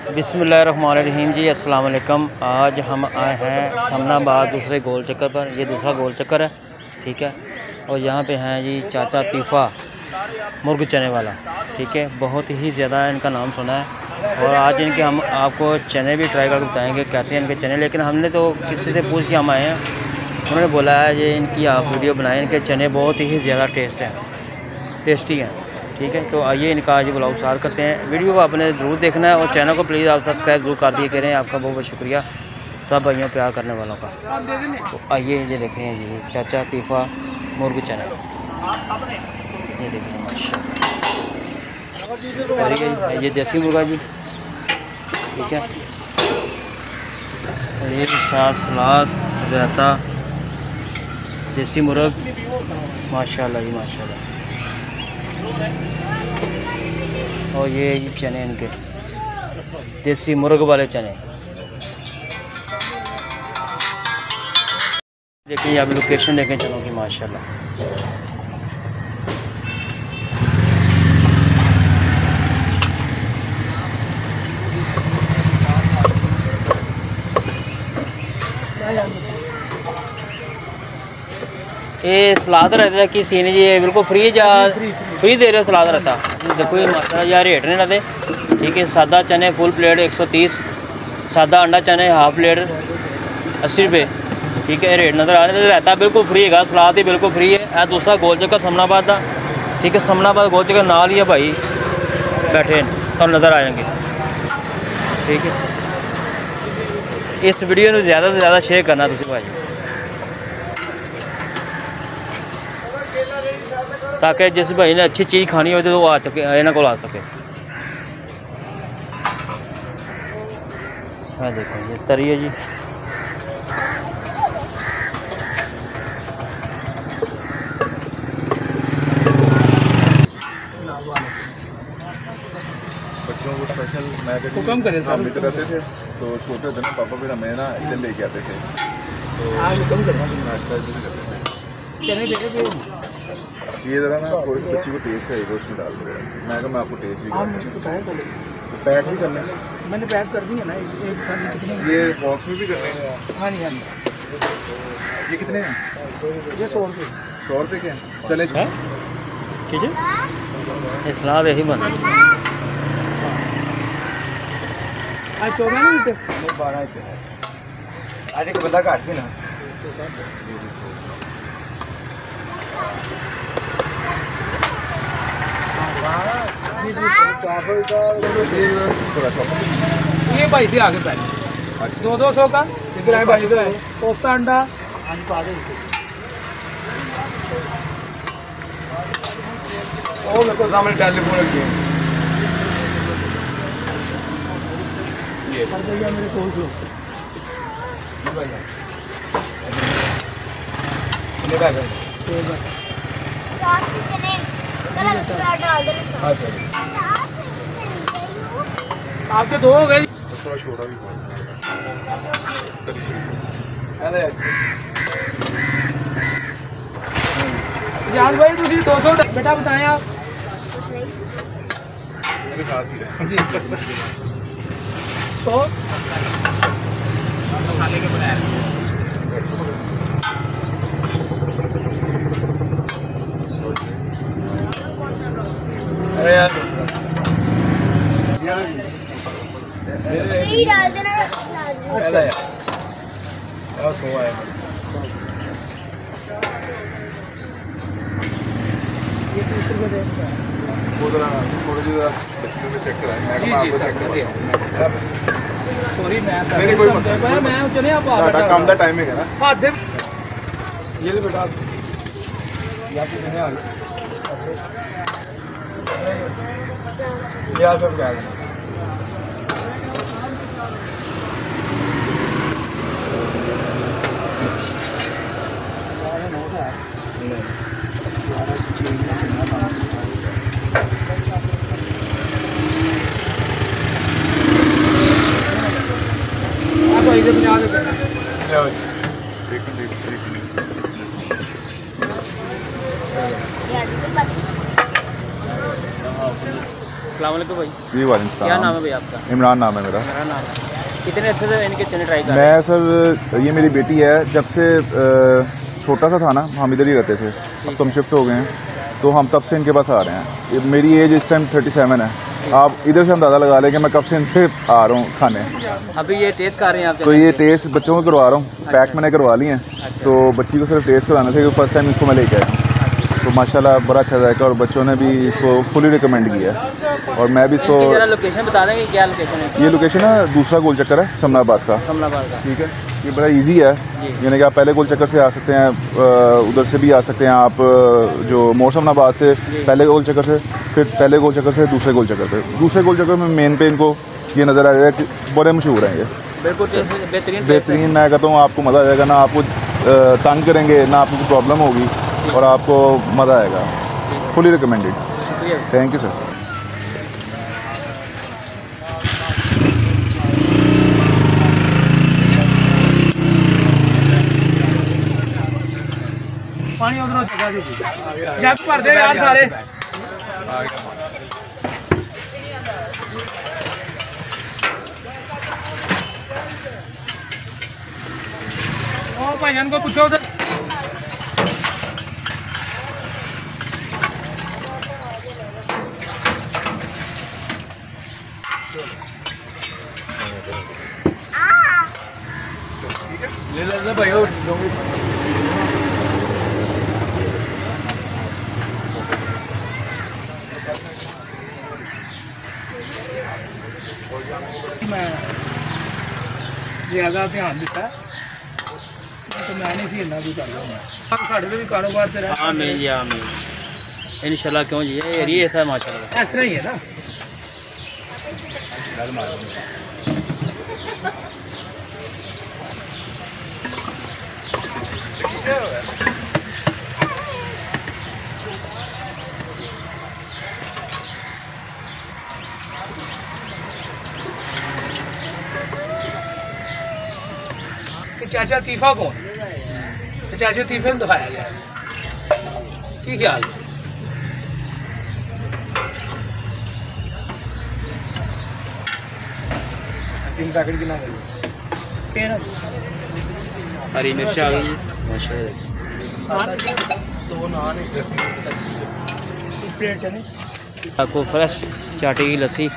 बिस्मिल्लाहिर्रहमानिर्रहीम जी, अस्सलाम वालेकुम। आज हम आए हैं समनाबाद दूसरे गोल चक्कर पर। ये दूसरा गोल चक्कर है, ठीक है। और यहाँ पे हैं जी चाचा तीफ़ा मुर्ग चने वाला, ठीक है। बहुत ही ज़्यादा इनका नाम सुना है और आज इनके हम आपको चने भी ट्राई करके बताएंगे कैसे हैं इनके चने। लेकिन हमने तो किसी से पूछ के हम आए हैं, उन्होंने बोला है ये इनकी आप वीडियो बनाएं, इनके चने बहुत ही ज़्यादा टेस्टी हैं, ठीक है। तो आइए इनका आज व्लॉग स्टार्ट करते हैं। वीडियो को आपने ज़रूर देखना है और चैनल को प्लीज़ आप सब्सक्राइब ज़रूर कर दिए करें। आपका बहुत बहुत शुक्रिया सब भाइयों प्यार करने वालों का। तो आइए ये देखें जी चाचा तीफ़ा मुर्ग चना, ये देखें माशाल्लाह। ये देसी मुर्गा जी, ठीक है। और ये साथ सलाद रायता, देसी मुर्ग माशाल्लाह जी माशाल्लाह। और ये जी चने इनके देसी मुर्ग वाले चने। देखिए आप लोकेशन देखें चनों की माशाल्लाह। ये सलाद रहता कि सीन जी बिल्कुल फ्री जा फ्री दे रहे हो सलाद रहता। देखो ये माशाल्लाह यार रेट नहीं रहते, ठीक है। सादा चने फुल प्लेट 130, सादा अंडा चने हाफ प्लेट 80 रुपये, ठीक है। रेट नज़र आ रहे हैं। रहता बिल्कुल फ्री है, सलाद ही बिल्कुल फ्री है। दूसरा गोल चक्कर समनाबाद का, ठीक है। समनाबाद गोल चक्कर नाल ही है भाई बैठे तो नज़र आएंगे, ठीक है। इस वीडियो में ज़्यादा से ज़्यादा शेयर करना तुम भाई, ताकि जिस भाई ने अच्छी चीज़ खानी हो तो वो आ सके, इन्होंने को आ सके। हाँ देखो ये तरी है जी, बच्चों को स्पेशल हुक्म करे सर रहते थे तो छोटे होते ना पापा फिर हमें ना इधर लेके आते थे तो नाश्ता करते थे। चने देखे थे ये ज़रा ना थोड़ी सी बच्ची को टेस्ट है उसमें डाल दे। मैं कहा मैं आपको टेस्ट भी तो पैक भी कर लें। मैंने पैक कर दी है ना एक साथ में। कितने ये बॉक्स में भी कर लेंगे? हाँ जी हाँ जी। ये कितने हैं? ये 100 रुपये। 100 रुपये के हैं, चले ठीक है। सलाद यही बना आज 14 नहीं थे 12 के आज एक बंदा काट ना। ये भाई से आगे पहले 200 का इधर आए भाई, इधर आए सोस्ता अंडा और मेरे को सामने टेलीफोन रखिए। ये मेरे कोल लो आपके 2 हो गए। थोड़ा छोटा भी जान भाई तुझे 200 बेटा बताएं आप जी 100 खाने के बनाया। अरे यार नहीं डाल देना। अच्छा यार तो आए ये 30 रुपये देगा। वो ज़रा थोड़ी सी बच्ची को चेक कराएं। जी जी सर सॉरी नहीं कोई मसला मैं चले आप काम का टाइमिंग है ना। हाँ दे ये ले बेटा या कितने आ गए या सब क्या है। आप इधर से आ गए अस्सलाम वालेकुम भाई। जी वालेकुम। क्या नाम है भाई आपका? इमरान नाम है मेरा। मेरा नाम है। कितने अर्से से इनके चने ट्राई कर रहे मैं सर ये मेरी बेटी है, जब से छोटा सा था ना हम इधर ही रहते थे, अब तो हम शिफ्ट हो गए हैं, तो हम तब से इनके पास आ रहे हैं। मेरी एज इस टाइम 37 है। आप इधर से अंदाज़ा लगा लें कि मैं कब से इनसे आ रहा हूँ खाने। अभी ये टेस्ट कर रहे हैं आप? तो ये टेस्ट बच्चों को करवा रहा हूँ, पैक मैंने करवा लिए हैं। तो बच्ची को सिर्फ टेस्ट कराना था, फर्स्ट टाइम इसको मैं लेके आया हूँ। तो माशाल्लाह बड़ा अच्छा जाएगा और बच्चों ने भी इसको फुली रिकमेंड किया है। और मैं भी इसको लोकेशन बता देंगे, क्या लोकेशन है? ये लोकेशन है दूसरा गोल चक्कर है समनाबाद का। ठीक है, ये बड़ा इजी है, यानी कि आप पहले गोल चक्कर से आ सकते हैं, उधर से भी आ सकते हैं आप, जो मोर समनाबाद से पहले गोल चक्कर से, फिर पहले गोल चक्कर से दूसरे गोल चक्कर पे। दूसरे गोल चक्कर में मेन पे इनको ये नज़र आ जाएगा कि बड़े मशहूर हैं ये, बिल्कुल बेहतरीन। मैं कहता हूँ आपको मज़ा आ जाएगा, ना आपको तंग करेंगे ना आपको प्रॉब्लम होगी, और आपको मज़ा आएगा। Fully recommended. Thank you sir. पानी उधरों जगह दी जग भर दे यार सारे। ओ भाईजान को पूछो उधर। ले ले भाई और मैं ज़्यादा ध्यान दिता तो मैं नहीं सी इन्ना भी कर लूँगा। साढ़े से भी कारोबार से रहा। आमीन जी आमीन, इंशाल्लाह। क्यों जी, ये एरिया ऐसा है माशाल्लाह, ऐसा ही है ना। कि चाचा तीफा कौन? तो चाचा तीफे में दिखाया गया की ख्याल? 3 पैकेट की ना हरी मिर्च आ गई माशाल्लाह। आपको फ्रेश चाटी की लस्सी।